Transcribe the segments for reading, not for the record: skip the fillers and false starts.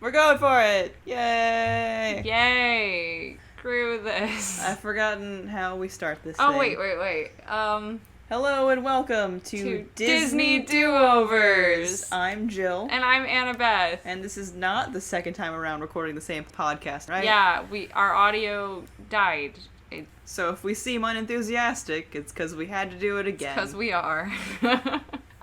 We're going for it! Yay! Yay! Screw this. I've forgotten how we start this Oh, thing. wait. Hello and welcome to Disney Do-Overs. I'm Jill. And I'm Annabeth. And this is not the second time around recording the same podcast, right? Yeah, our audio died. So if we seem unenthusiastic, it's because we had to do it again. Because we are.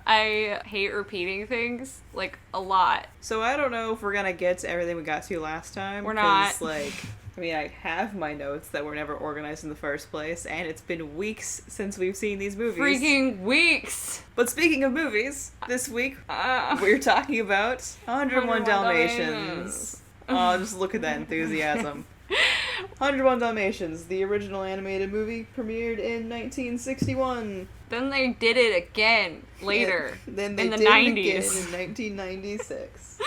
I hate repeating things, like, a lot. So I don't know if we're gonna get to everything we got to last time. We're not. I have my notes that were never organized in the first place, and it's been weeks since we've seen these movies. Freaking weeks! But speaking of movies, this week we're talking about 101 Dalmatians. Oh, just look at that enthusiasm. 101 Dalmatians, the original animated movie, premiered in 1961. Then they did it again later. Then they in the did 90s. it again in 1996.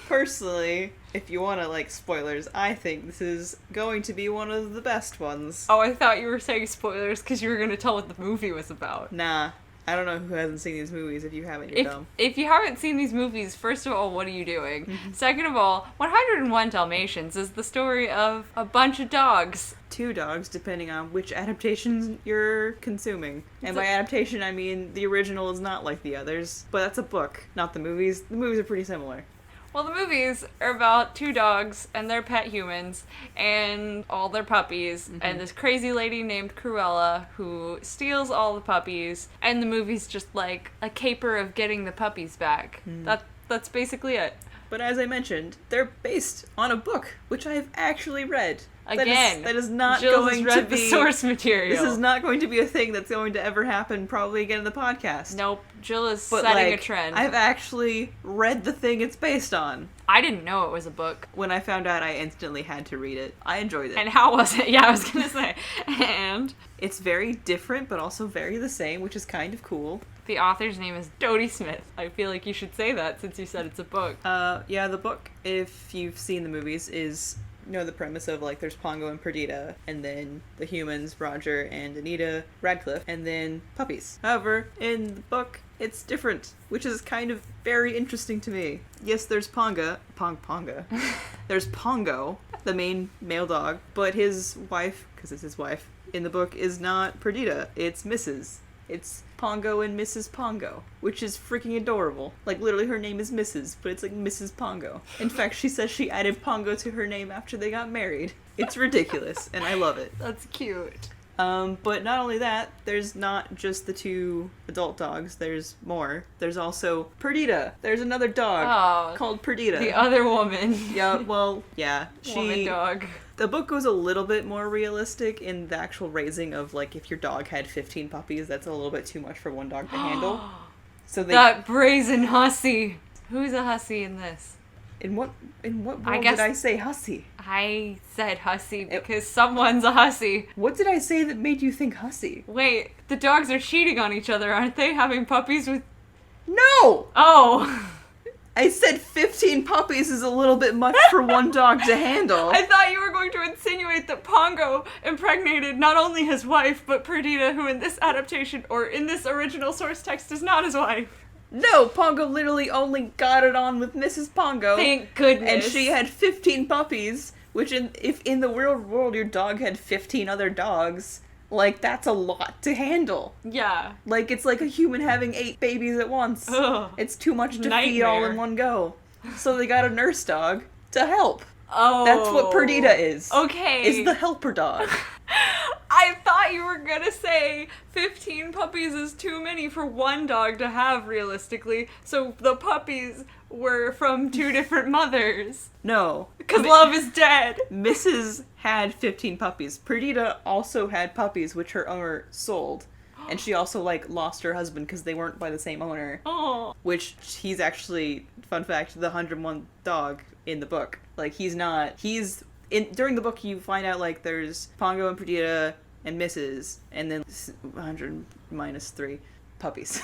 Personally, if you want to spoilers, I think this is going to be one of the best ones. Oh, I thought you were saying spoilers because you were going to tell what the movie was about. Nah. I don't know who hasn't seen these movies. If you haven't, you're dumb. If you haven't seen these movies, first of all, what are you doing? Mm-hmm. Second of all, 101 Dalmatians is the story of a bunch of dogs. 2 dogs, depending on which adaptations you're consuming. And by adaptation, I mean the original is not like the others. But that's a book, not the movies. The movies are pretty similar. Well, the movies are about 2 dogs and their pet humans and all their puppies and this crazy lady named Cruella who steals all the puppies, and the movie's just like a caper of getting the puppies back. That's basically it. But as I mentioned, they're based on a book, which I have actually read. Again, that is not Jill going has read to be the source material. This is not going to be a thing that's going to ever happen probably again in the podcast. Nope, Jill is But setting a trend. I've actually read the thing it's based on. I didn't know it was a book. When I found out, I instantly had to read it. I enjoyed it. And how was it? Yeah, I was gonna say. And it's very different, but also very the same, which is kind of cool. the author's name is Dottie Smith. I feel like you should say that since you said it's a book. Yeah, the book, if you've seen the movies, is... the premise of, there's Pongo and Perdita, and then the humans, Roger and Anita Radcliffe, and then puppies. However, in the book, it's different, which is kind of very interesting to me. Yes, there's Ponga. There's Pongo, the main male dog, but his wife, because it's his wife, in the book is not Perdita, it's Mrs. It's Pongo and Mrs. Pongo, which is freaking adorable. Literally her name is Mrs., but it's Mrs. Pongo. In fact, she says she added Pongo to her name after they got married. It's ridiculous, and I love it. That's cute. But not only that, there's not just the 2 adult dogs, there's more. There's also Perdita. There's another dog called Perdita. The other woman. Yeah. Woman dog. The book goes a little bit more realistic in the actual raising of, if your dog had 15 puppies, that's a little bit too much for one dog to handle. So that brazen hussy. Who's a hussy in this? In what world did I say hussy? I said hussy because someone's a hussy. What did I say that made you think hussy? Wait, the dogs are cheating on each other, aren't they? Having puppies with... No! Oh! I said 15 puppies is a little bit much for one dog to handle. I thought you were going to insinuate that Pongo impregnated not only his wife, but Perdita, who in this adaptation, or in this original source text, is not his wife. No, Pongo literally only got it on with Mrs. Pongo. Thank goodness. And she had 15 puppies, which if in the real world your dog had 15 other dogs, that's a lot to handle. Yeah. It's like a human having 8 babies at once. Ugh. It's too much to feed all in one go. So they got a nurse dog to help. Oh. That's what Perdita is. Okay. Is the helper dog. I thought you were gonna say 15 puppies is too many for one dog to have, realistically. So the puppies were from 2 different mothers. No. Because love is dead. Mrs. had 15 puppies. Perdita also had puppies, which her owner sold. And she also, lost her husband because they weren't by the same owner. Oh. Which he's actually, fun fact, the 101 dog in the book. During the book, you find out, there's Pongo and Perdita and Mrs. And then 100 minus 3 puppies.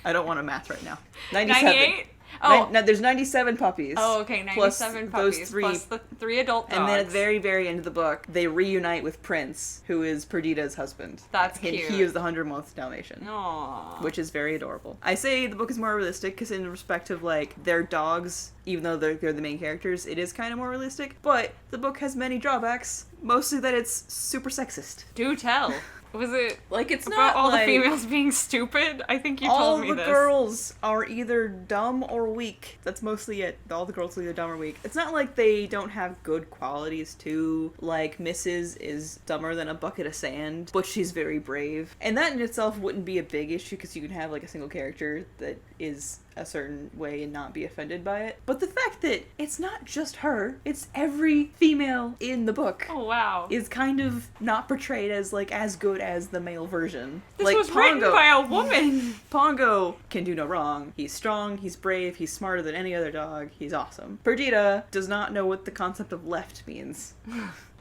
I don't want to math right now. 97. 98? Oh. Now there's 97 puppies. Oh, okay, 97 puppies. Those 3. Plus the 3 adult dogs. And then at the very, very end of the book, they reunite with Prince, who is Perdita's husband. That's and cute. He is the 100th Dalmatian. Aww. Which is very adorable. I say the book is more realistic because in respect of, like, their dogs, even though they're the main characters, it is kind of more realistic. But the book has many drawbacks. Mostly that it's super sexist. Do tell. Was it like it's about not all like, the females being stupid? I think you all told me the this. girls are either dumb or weak. That's mostly it. All the girls are either dumb or weak. It's not like they don't have good qualities too. Like Mrs. is dumber than a bucket of sand, but she's very brave. And that in itself wouldn't be a big issue because you can have like a single character that is a certain way and not be offended by it. But the fact that it's not just her, it's every female in the book. Oh wow. Is kind of not portrayed as like as good as the male version. This like was Pongo. written by a woman. Pongo can do no wrong. He's strong, he's brave, he's smarter than any other dog, he's awesome. Perdita does not know what the concept of left means.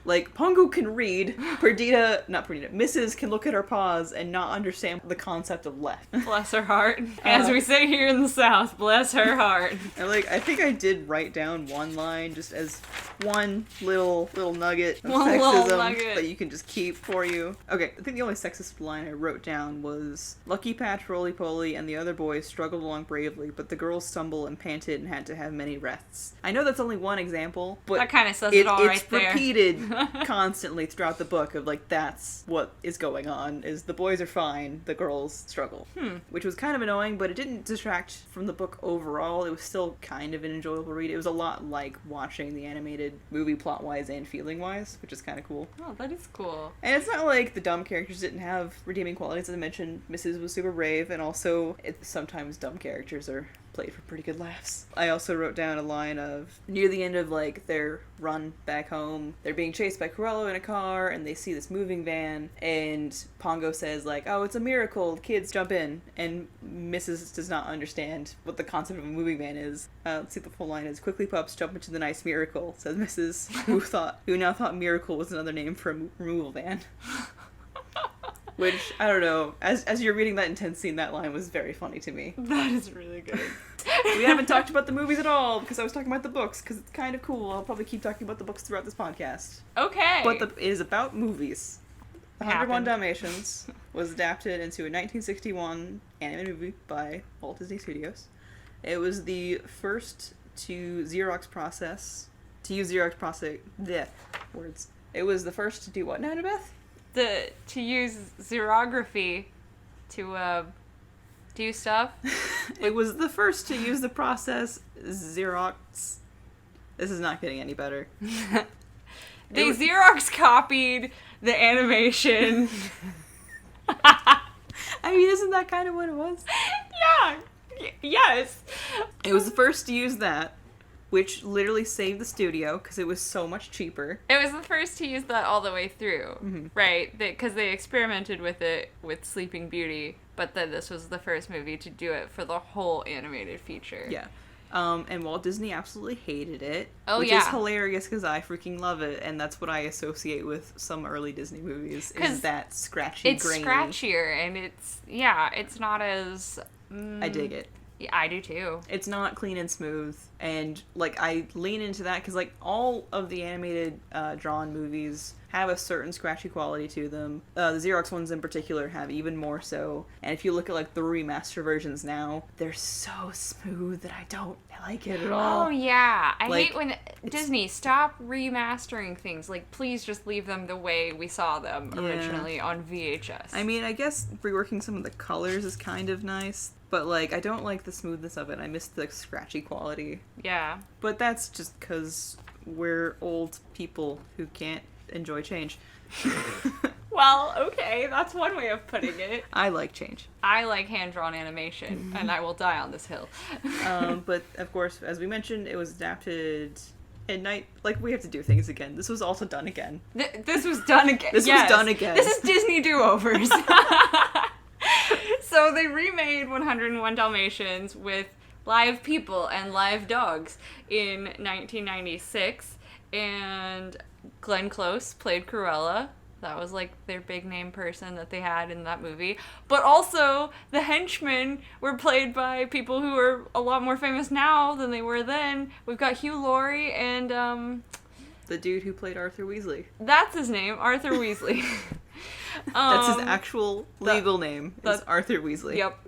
Like, Pongo can read, Mrs. can look at her paws and not understand the concept of left. Bless her heart. As we say here in the South, bless her heart. And I think I did write down one line just as one little nugget of sexism that you can just keep for you. Okay, I think the only sexist line I wrote down was, Lucky Patch, Roly Poly, and the other boys struggled along bravely, but the girls stumbled and panted and had to have many rests. I know that's only one example, but that kind of says it all right it's there. repeated constantly throughout the book of that's what is going on, is the boys are fine, the girls struggle. Which was kind of annoying, but it didn't detract from the book overall. It was still kind of an enjoyable read. It was a lot like watching the animated movie plot-wise and feeling-wise, which is kind of cool. Oh, that is cool. And it's not like the dumb characters didn't have redeeming qualities. As I mentioned, Mrs. was super brave, and also sometimes dumb characters are played for pretty good laughs. I also wrote down a line of, near the end of their run back home, they're being chased by Cruella in a car, and they see this moving van, and Pongo says oh, it's a miracle, kids jump in, and Mrs. does not understand what the concept of a moving van is. Let's see what the full line is. Quickly pups jump into the nice miracle, says Mrs., who now thought miracle was another name for a removal van. Which, I don't know, as you're reading that intense scene, that line was very funny to me. That is really good. We haven't talked about the movies at all, because I was talking about the books, because it's kind of cool. I'll probably keep talking about the books throughout this podcast. Okay. But it is about movies. The 101 Dalmatians was adapted into a 1961 animated movie by Walt Disney Studios. It was the first to use Xerox process. It was the first to do what now, Beth? To use xerography to do stuff. It was the first to use the process Xerox. This is not getting any better. They Xerox copied the animation. I mean, isn't that kind of what it was? Yeah. Yes. It was the first to use that, which literally saved the studio because it was so much cheaper. It was the first to use that all the way through, right? Because they experimented with it with Sleeping Beauty, but then this was the first movie to do it for the whole animated feature. Yeah. And Walt Disney absolutely hated it. Oh, which yeah. is hilarious because I freaking love it, and that's what I associate with some early Disney movies, is that scratchy, it's grainy. scratchier, and it's not as... I dig it. Yeah, I do too. It's not clean and smooth, and I lean into that because all of the animated drawn movies have a certain scratchy quality to them. The Xerox ones in particular have even more so, and if you look at the remaster versions now, they're so smooth that I don't like it at all. Oh yeah, I hate when Disney stop remastering things. Please just leave them the way we saw them originally on VHS. I mean, I guess reworking some of the colors is kind of nice, but I don't like the smoothness of it. I miss the scratchy quality. Yeah. But that's just because we're old people who can't enjoy change. Well, okay, that's one way of putting it. I like change. I like hand-drawn animation, and I will die on this hill. But, of course, as we mentioned, it was adapted at night. We have to do things again. This was also done again. This was done again. This was done again. This is Disney do-overs. So they remade 101 Dalmatians with live people and live dogs in 1996, and Glenn Close played Cruella. That was like their big name person that they had in that movie. But also, the henchmen were played by people who are a lot more famous now than they were then. We've got Hugh Laurie and the dude who played Arthur Weasley. that's his name, Arthur Weasley. That's his actual legal name. Is Arthur Weasley. Yep.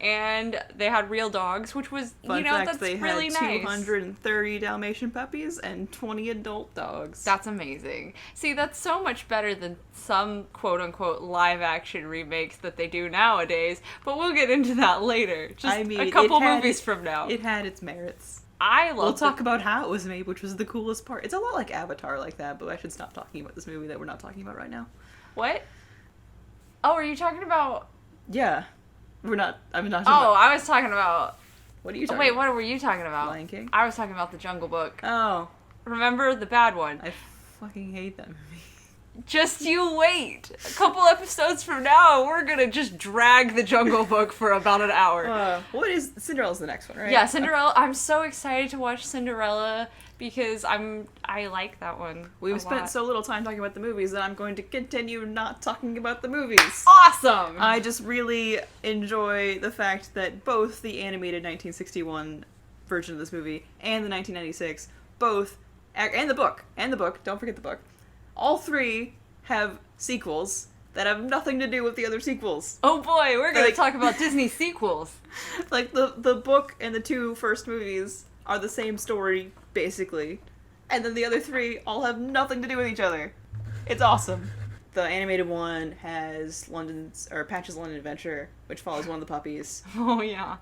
And they had real dogs, which was, Fun fact, that's they really had nice. 230 Dalmatian puppies and 20 adult dogs. That's amazing. See, that's so much better than some quote-unquote live-action remakes that they do nowadays, but we'll get into that later. Just a couple movies from now. It had its merits. We'll talk about how it was made, which was the coolest part. It's a lot like Avatar like that, but I should stop talking about this movie that we're not talking about right now. What? Oh, are you talking about... Yeah. I'm not talking about... I was talking about... What are you talking Wait, about? what were you talking about? Lion King? I was talking about The Jungle Book. Oh. Remember the bad one? I fucking hate that movie. Just you wait. A couple episodes from now, we're gonna just drag The Jungle Book for about an hour. What is... Cinderella's the next one, right? Yeah, Cinderella. I'm so excited to watch Cinderella because I like that one. We've spent so little time talking about the movies that I'm going to continue not talking about the movies. Awesome! I just really enjoy the fact that both the animated 1961 version of this movie and the 1996, and the book, don't forget the book, all three have sequels that have nothing to do with the other sequels. Oh boy, we're gonna talk about Disney sequels. Like, the book and the two first movies are the same story, basically. And then the other three all have nothing to do with each other. It's awesome. The animated one has Patch's London Adventure, which follows one of the puppies. Oh yeah.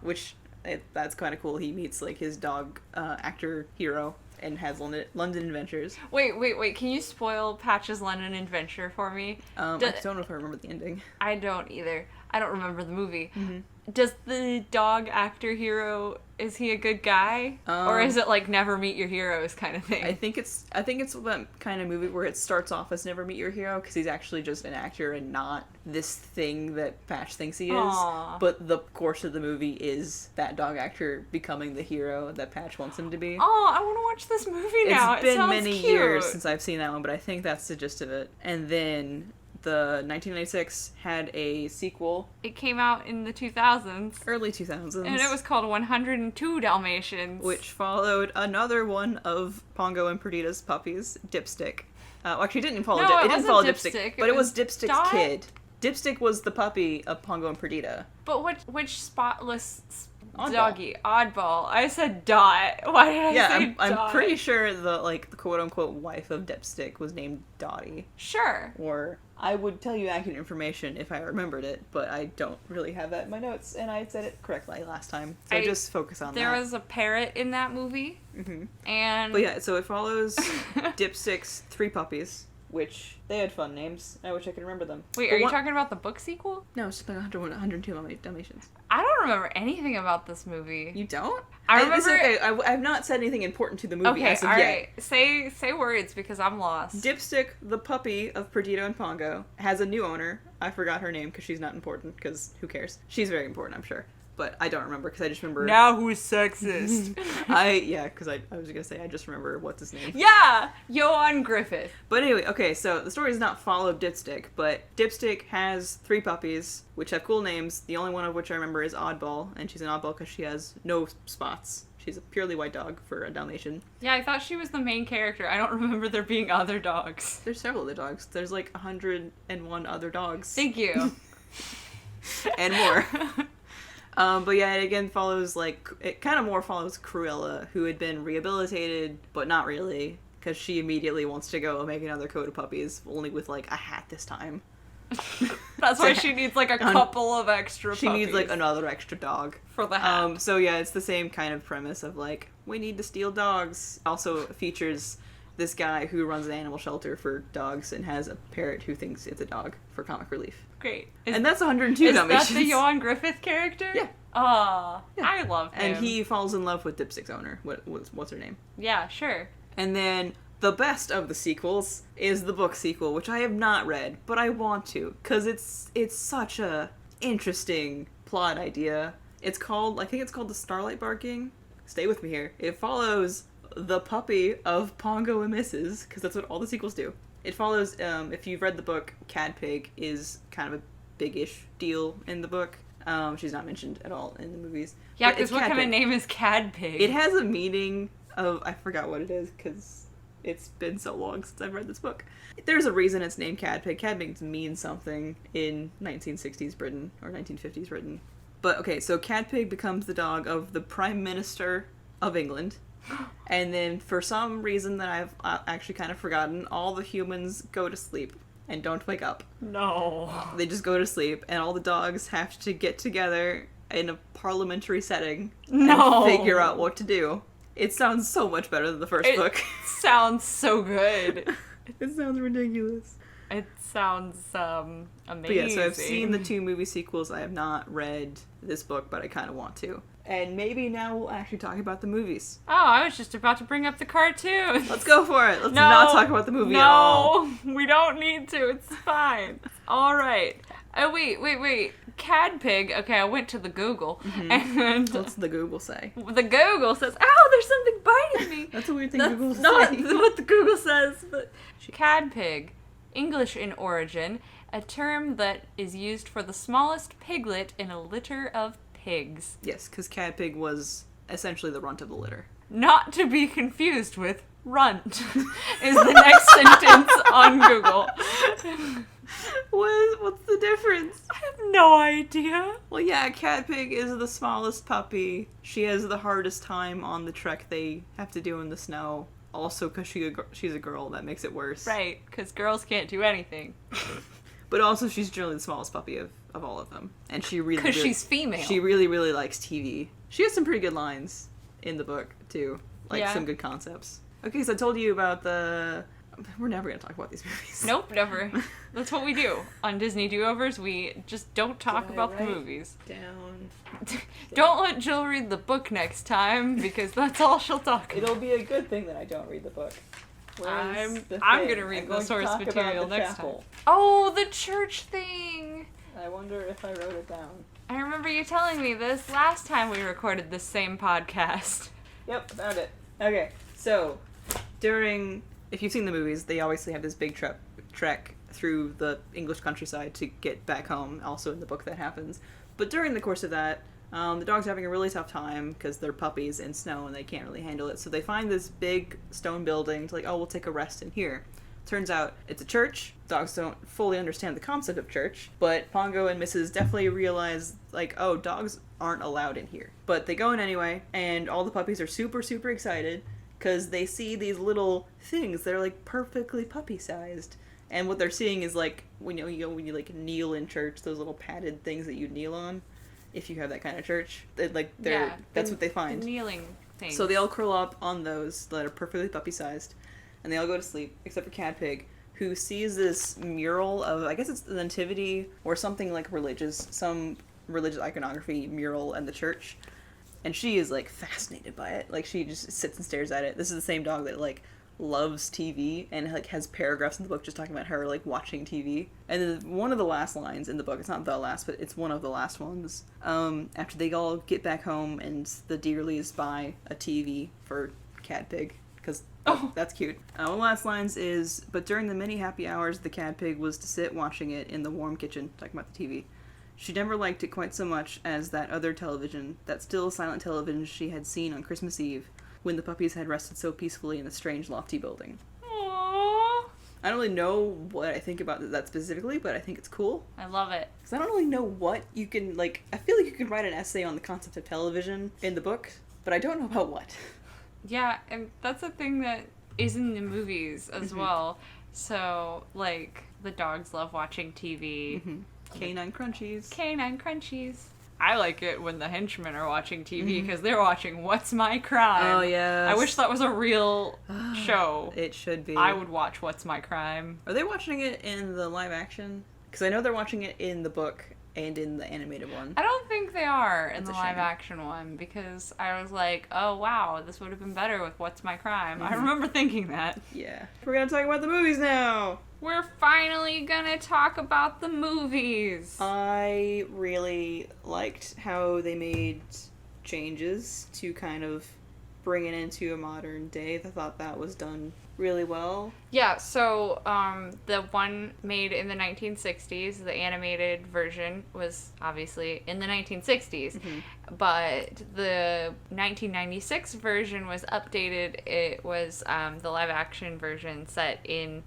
That's kind of cool. He meets, like, his dog actor hero and has London Adventures. Wait, can you spoil Patch's London Adventure for me? I don't know if I remember the ending. I don't either. I don't remember the movie. Mm-hmm. Does the dog actor hero, is he a good guy? Or is it like Never Meet Your Heroes kind of thing? I think it's that kind of movie where it starts off as Never Meet Your Hero because he's actually just an actor and not this thing that Patch thinks he is. Aww. But the course of the movie is that dog actor becoming the hero that Patch wants him to be. Oh, I want to watch this movie now. It's been many cute. years since I've seen that one, but I think that's the gist of it. And then the 1996 had a sequel. It came out in the 2000s. Early 2000s. And it was called 102 Dalmatians. Which followed another one of Pongo and Perdita's puppies, Dipstick. Actually, it didn't follow it didn't follow Dipstick, Dipstick. but it was Dipstick's Dot? kid. Dipstick was the puppy of Pongo and Perdita. But which spotless Oddball. doggy? Oddball. I said Dot. Why did I say Dot? I'm pretty sure the quote-unquote wife of Dipstick was named Dottie. Sure. Or I would tell you accurate information if I remembered it, but I don't really have that in my notes, and I said it correctly last time, so just focus on that. There was a parrot in that movie, and... But yeah, so it follows Dipstick's three puppies, which they had fun names. I wish I could remember them. Wait, are you talking about the book sequel? No, it's just like 102 Dalmatians. I don't remember anything about this movie. You don't? I remember... I've not said anything important to the movie as of yet. Alright. Say words, because I'm lost. Dipstick, the puppy of Perdita and Pongo, has a new owner. I forgot her name because she's not important, because who cares? She's very important, I'm sure. But I don't remember, because I just remember... Now who's sexist? because I was going to say, I just remember what's his name. Yeah! Johan Griffith. But anyway, okay, so the story does not follow Dipstick, but Dipstick has three puppies, which have cool names, the only one of which I remember is Oddball, and she's an oddball because she has no spots. She's a purely white dog for a Dalmatian. Yeah, I thought she was the main character. I don't remember there being other dogs. There's several other dogs. There's like 101 other dogs. Thank you. And more. But yeah, it again follows, it kind of more follows Cruella, who had been rehabilitated, but not really, because she immediately wants to go and make another coat of puppies, only with, a hat this time. That's why she needs, a couple of extra puppies. She needs, another extra dog. For the hat. So yeah, it's the same kind of premise of, we need to steal dogs. Also features this guy who runs an animal shelter for dogs and has a parrot who thinks it's a dog for comic relief. Great. And that's 102 Dalmatians. Is that the Johan Griffith character? Yeah. Aw, yeah. I love him. And he falls in love with Dipstick's owner. What's her name? Yeah, sure. And then the best of the sequels is the book sequel, which I have not read, but I want to, because it's such a interesting plot idea. I think it's called The Starlight Barking. Stay with me here. It follows the puppy of Pongo and Mrs., because that's what all the sequels do. It follows, if you've read the book, Cadpig is kind of a big-ish deal in the book. She's not mentioned at all in the movies. Yeah, because what kind of name is Cadpig? It has a meaning of, I forgot what it is, because it's been so long since I've read this book. There's a reason it's named Cadpig. Cadpig means something in 1960s Britain, or 1950s Britain. But, okay, so Cadpig becomes the dog of the Prime Minister of England. And then, for some reason that I've actually kind of forgotten, all the humans go to sleep and don't wake up. No. They just go to sleep, and all the dogs have to get together in a parliamentary setting and figure out what to do. It sounds so much better than the first book. Sounds so good. It sounds ridiculous. It sounds amazing. But yeah, so I've seen the 2 movie sequels. I have not read this book, but I kind of want to. And maybe now we'll actually talk about the movies. Oh, I was just about to bring up the cartoon. Let's go for it. Let's not talk about the movie at all. No, we don't need to. It's fine. All right. Oh, wait. Cadpig. Okay, I went to the Google. Mm-hmm. And what's the Google say? The Google says, ow, there's something biting me. That's a weird thing Google says. That's not what the Google says. But Cadpig, English in origin, a term that is used for the smallest piglet in a litter of pigs. Yes, because Cadpig was essentially the runt of the litter. Not to be confused with runt is the next sentence on Google. What's the difference? I have no idea. Well, yeah, Cadpig is the smallest puppy. She has the hardest time on the trek they have to do in the snow. Also, because she's a girl, that makes it worse. Right, because girls can't do anything. But also, she's generally the smallest puppy of all of them. And she really... Because she's female. She really, really likes TV. She has some pretty good lines in the book, too. Like, some good concepts. Okay, so I told you about the... We're never going to talk about these movies. Nope, never. That's what we do. On Disney Do-Overs, we just don't talk about the movies. Down. Don't let Jill read the book next time, because that's all she'll talk about. It'll be a good thing that I don't read the book. I'm going to read the source material next time. Oh, the church thing! I wonder if I wrote it down. I remember you telling me this last time we recorded this same podcast. Yep, found it. Okay, so, if you've seen the movies, they obviously have this big trek through the English countryside to get back home. Also in the book that happens. But during the course of that, the dog's having a really tough time because they're puppies in snow and they can't really handle it. So they find this big stone building to we'll take a rest in here. Turns out it's a church. Dogs don't fully understand the concept of church, but Pongo and Mrs. definitely realize, dogs aren't allowed in here. But they go in anyway, and all the puppies are super, super excited because they see these little things that are, perfectly puppy-sized. And what they're seeing is, when you kneel in church, those little padded things that you kneel on, if you have that kind of church. That's what they find. The kneeling things. So they all curl up on those that are perfectly puppy-sized, and they all go to sleep, except for Cadpig, who sees this mural of, I guess it's the Nativity, or something religious, some religious iconography mural in the church. And she is, fascinated by it. She just sits and stares at it. This is the same dog that, loves TV and, has paragraphs in the book just talking about her, watching TV. And then one of the last lines in the book, it's not the last, but it's one of the last ones, after they all get back home and the Dearleys buy a TV for Cadpig, because that's cute. One of the last lines is, but during the many happy hours, the Cadpig was to sit watching it in the warm kitchen, talking about the TV. She never liked it quite so much as that other television, that still silent television she had seen on Christmas Eve, when the puppies had rested so peacefully in the strange lofty building. Aww. I don't really know what I think about that specifically, but I think it's cool. I love it. Because I don't really know what you can, I feel like you can write an essay on the concept of television in the book, but I don't know about what. Yeah, and that's a thing that is in the movies as well. So, the dogs love watching TV. Mm-hmm. Canine Crunchies. Canine Crunchies. I like it when the henchmen are watching TV because they're watching What's My Crime? Oh, yes. I wish that was a real show. It should be. I would watch What's My Crime. Are they watching it in the live action? Because I know they're watching it in the book and in the animated one. I don't think they are in the live action one because I was like, oh wow, this would have been better with What's My Crime. I remember thinking that. Yeah. We're gonna talk about the movies now! We're finally gonna talk about the movies! I really liked how they made changes to kind of bring it into a modern day. I thought that was done really well. Yeah, so the one made in the 1960s, the animated version, was obviously in the 1960s, but the 1996 version was updated. It was the live action version set in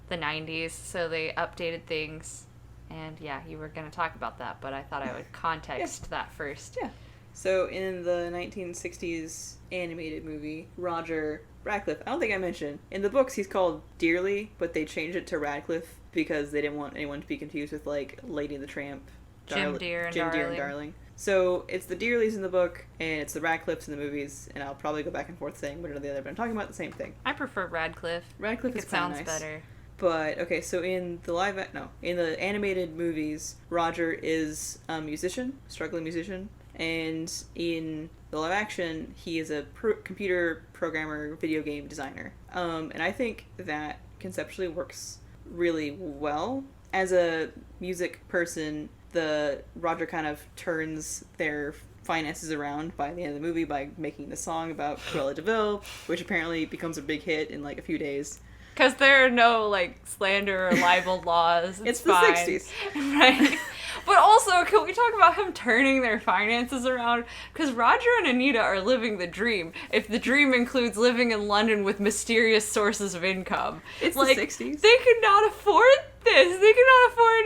the 90s, so they updated things. And yeah, you were going to talk about that, but I thought I would context that first. Yeah. So in the 1960s animated movie, Roger Radcliffe, I don't think I mentioned, in the books he's called Dearly, but they changed it to Radcliffe because they didn't want anyone to be confused with, like, Lady and the Tramp. Jim Dear and Darling. So it's the Dearlys in the book, and it's the Radcliffes in the movies, and I'll probably go back and forth saying one or the other, but I'm talking about the same thing. I prefer Radcliffe. Radcliffe is kind of nice. It sounds better. But, okay, so in the animated movies, Roger is a musician, struggling musician, and in the live action, he is a computer programmer, video game designer. And I think that conceptually works really well. As a music person, Roger kind of turns their finances around by the end of the movie by making the song about Cruella de Vil, which apparently becomes a big hit in like a few days. Because there are no, like, slander or libel laws. It's fine. The 60s. Right. But also, can we talk about him turning their finances around? Because Roger and Anita are living the dream. If the dream includes living in London with mysterious sources of income. It's like, the 60s. They could not afford this. They could not afford,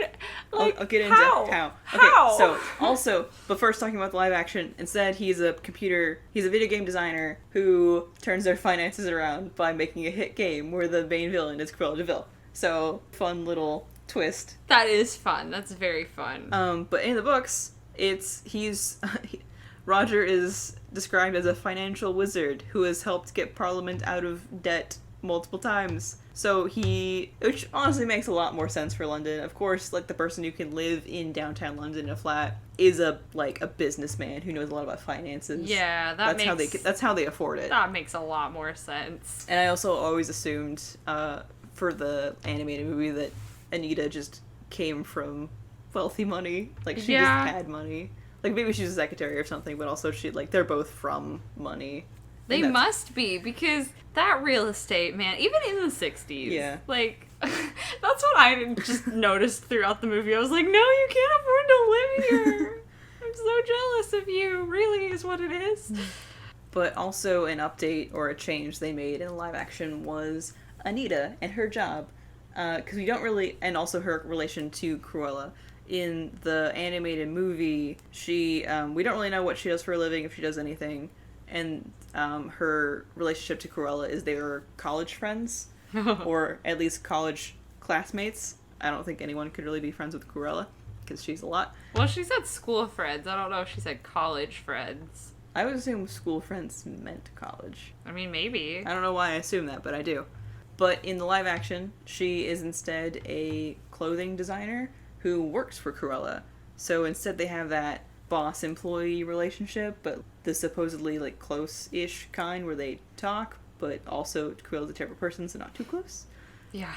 like, I'll get into how. Okay, how? So, also, but first talking about the live action, instead he's a video game designer who turns their finances around by making a hit game where the main villain is Cruella de Vil. So, fun little twist. That is fun. That's very fun. But in the books, Roger is described as a financial wizard who has helped get Parliament out of debt multiple times. So which honestly makes a lot more sense for London. Of course, like, the person who can live in downtown London in a flat is a businessman who knows a lot about finances. Yeah, that's how they afford it. That makes a lot more sense. And I also always assumed for the animated movie that Anita just came from wealthy money. Like, she just had money. Like, maybe she's a secretary or something, but also they're both from money. They must be, because that real estate, man, even in the 60s. Yeah. Like, that's what I just noticed throughout the movie. I was like, no, you can't afford to live here. I'm so jealous of you, really, is what it is. But also an update or a change they made in live action was Anita and her job. Because we don't really, and also her relation to Cruella. In the animated movie, we don't really know what she does for a living, if she does anything. And her relationship to Cruella is they were college friends, or at least college classmates. I don't think anyone could really be friends with Cruella, because she's a lot. Well, she said school friends. I don't know if she said college friends. I would assume school friends meant college. I mean, maybe. I don't know why I assume that, but I do. But in the live action, she is instead a clothing designer who works for Cruella. So instead they have that boss-employee relationship, but the supposedly, like, close-ish kind where they talk, but also Cruella's a terrible person, so not too close. Yeah.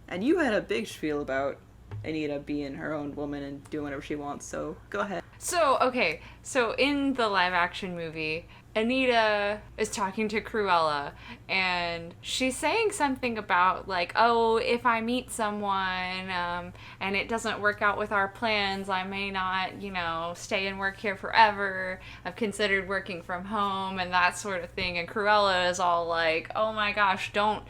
And you had a big spiel about Anita being her own woman and doing whatever she wants, so go ahead. So in the live-action movie, Anita is talking to Cruella, and she's saying something about, like, oh, if I meet someone, and it doesn't work out with our plans, I may not, stay and work here forever. I've considered working from home, and that sort of thing. And Cruella is all like, oh my gosh, don't,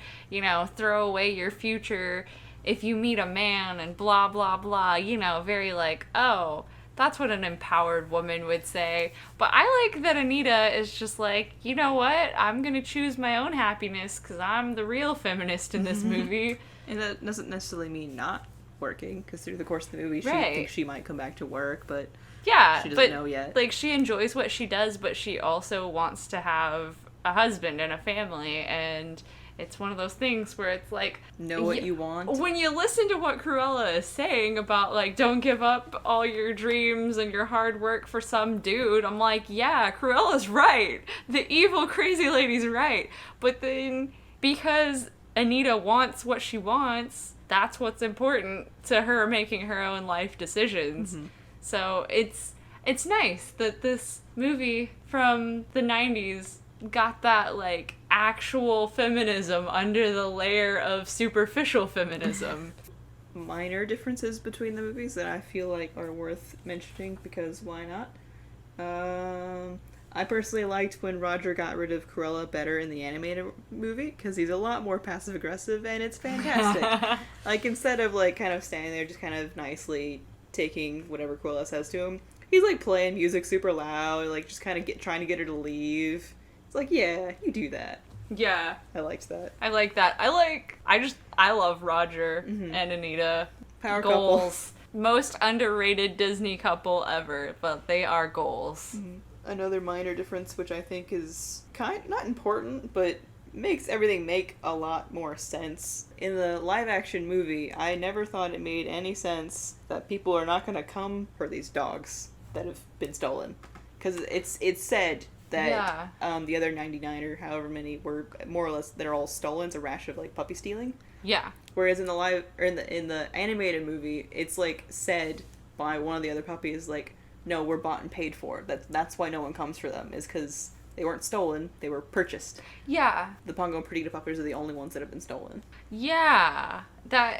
throw away your future if you meet a man, and blah, blah, blah, very like, oh, that's what an empowered woman would say. But I like that Anita is just like, you know what? I'm going to choose my own happiness because I'm the real feminist in this movie. And that doesn't necessarily mean not working, because through the course of the movie, she thinks she might come back to work, but she doesn't know yet. Like, she enjoys what she does, but she also wants to have a husband and a family, and it's one of those things where it's like... Know what you want. When you listen to what Cruella is saying about, like, don't give up all your dreams and your hard work for some dude, I'm like, yeah, Cruella's right. The evil crazy lady's right. But then, because Anita wants what she wants, that's what's important to her making her own life decisions. Mm-hmm. So it's nice that this movie from the 90s got that, like, actual feminism under the layer of superficial feminism. Minor differences between the movies that I feel like are worth mentioning, because why not? I personally liked when Roger got rid of Cruella better in the animated movie, because he's a lot more passive-aggressive, and it's fantastic. Like, instead of, like, kind of standing there just kind of nicely taking whatever Cruella says to him, he's, like, playing music super loud, like, just kind of trying to get her to leave. It's like, yeah, you do that. Yeah. I liked that. I like that. I love Roger and Anita. Power Goals. Most underrated Disney couple ever, but they are goals. Another minor difference, which I think is not important, but makes everything make a lot more sense. In the live-action movie, I never thought it made any sense that people are not going to come for these dogs that have been stolen. Because it's said that the other 99 or however many were more or less, they're all stolen. It's a rash of, like, puppy stealing. Yeah. Whereas in the animated movie, it's, like, said by one of the other puppies, like, no, we're bought and paid for. That's why no one comes for them, is because they weren't stolen, they were purchased. Yeah. The Pongo and Perdita puppies are the only ones that have been stolen. Yeah.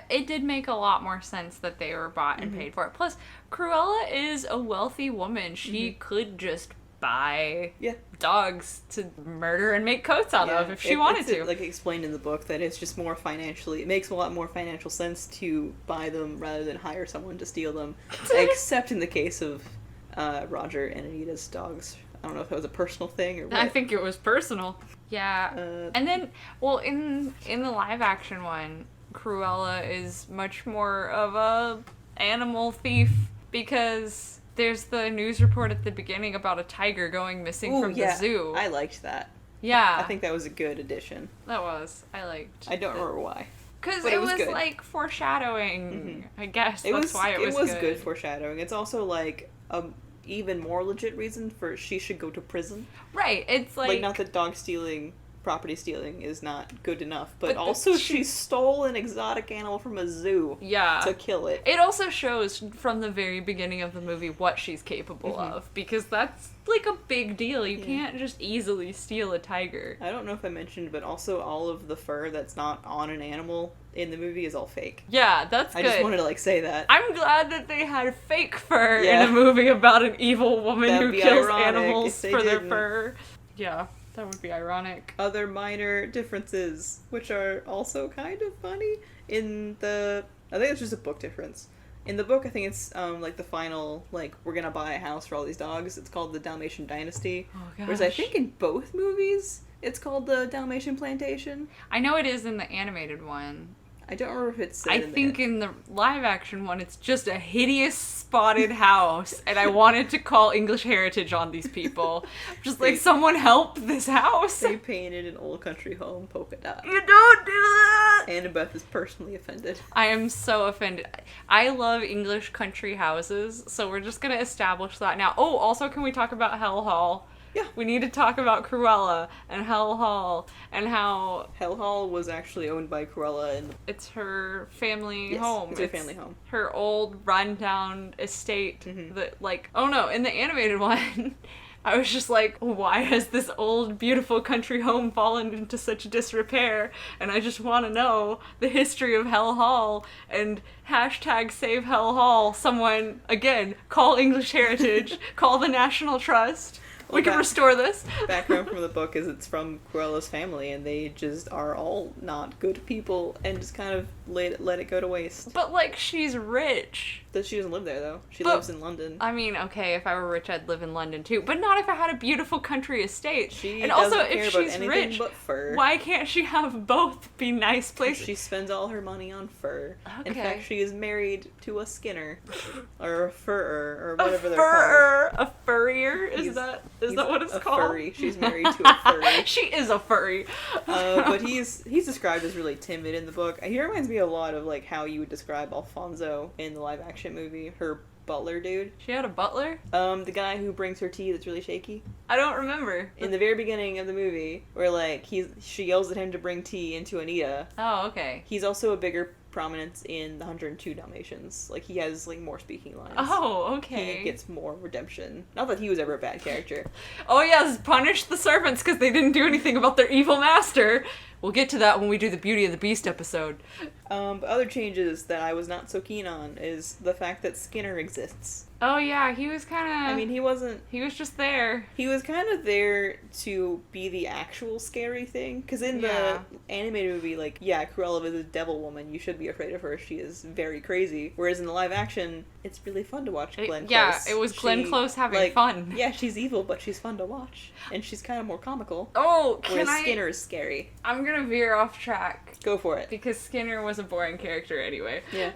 It did make a lot more sense that they were bought and paid for. Plus, Cruella is a wealthy woman. She could just buy dogs to murder and make coats out of if she wanted to. Like explained in the book that it's just more it makes a lot more financial sense to buy them rather than hire someone to steal them. Except in the case of Roger and Anita's dogs. I don't know if that was a personal thing or what. I think it was personal. Yeah. And then, well, in the live action one, Cruella is much more of a animal thief, because there's the news report at the beginning about a tiger going missing from the zoo. I liked that. Yeah. I think that was a good addition. That was. I liked I don't remember why. Because it was like foreshadowing, I guess. That's why it was good. It was good foreshadowing. It's also like even more legit reason for she should go to prison. Right. It's like not that dog stealing, property stealing is not good enough, but also she stole an exotic animal from a zoo to kill it. It also shows from the very beginning of the movie what she's capable of, because that's like a big deal. You can't just easily steal a tiger. I don't know if I mentioned, but also all of the fur that's not on an animal in the movie is all fake. Yeah, that's good. I just wanted to say that. I'm glad that they had fake fur in a movie about an evil woman who kills animals for their fur. Yeah. That would be ironic. Other minor differences, which are also kind of funny. I think it's just a book difference. In the book, I think it's like the final, like, we're gonna buy a house for all these dogs. It's called the Dalmatian Dynasty. Oh, gosh. Whereas I think in both movies, it's called the Dalmatian Plantation. I know it is in the animated one. I don't remember if it's I think in the live action one, it's just a hideous spotted house, and I wanted to call English Heritage on these people. Just like, someone help this house. They painted an old country home polka dot. You don't do that! And Beth is personally offended. I am so offended. I love English country houses, so we're just gonna establish that now. Oh, also, can we talk about Hell Hall? Yeah. We need to talk about Cruella and Hell Hall and how Hell Hall was actually owned by Cruella, and it's her family home. It's her family home. Her old rundown estate that, like, oh no, in the animated one, I was just like, why has this old beautiful country home fallen into such disrepair? And I just want to know the history of Hell Hall and hashtag save Hell Hall. Someone, again, call English Heritage, call the National Trust. We can restore this. Background from the book is it's from Cruella's family, and they just are all not good people and just kind of let it go to waste. But, like, she's rich. She doesn't live there, though. She lives in London. I mean, okay, if I were rich, I'd live in London, too. But not if I had a beautiful country estate. She and doesn't also, care if about she's anything rich, but fur. Why can't she have both be nice places? She spends all her money on fur. Okay. In fact, she is married to a skinner. Or a furrer, or whatever they're called. A furrier? Is that what it's called? Furry. She's married to a furry. She is a furry. But he's described as really timid in the book. He reminds me a lot of, like, how you would describe Alfonso in the live action movie. Her butler dude. She had a butler? The guy who brings her tea that's really shaky. I don't remember. In the very beginning of the movie, where, like, she yells at him to bring tea into Anita. Oh, okay. He's also a bigger prominence in the 102 Dalmatians. Like, he has, like, more speaking lines. Oh, okay. He gets more redemption. Not that he was ever a bad character. Oh yes, punish the servants because they didn't do anything about their evil master. We'll get to that when we do the Beauty and the Beast episode. But other changes that I was not so keen on is the fact that Skinner exists. Oh yeah, he was kind of... I mean, he wasn't... He was just there. He was kind of there to be the actual scary thing. Because in the animated movie, like, yeah, Cruella is a devil woman. You should be afraid of her. She is very crazy. Whereas in the live action, it's really fun to watch Glenn Close. Yeah, it was Glenn Close having fun. Yeah, she's evil, but she's fun to watch. And she's kind of more comical. Oh, whereas Skinner is scary. I'm gonna veer off track. Go for it. Because Skinner was a boring character anyway. Yeah.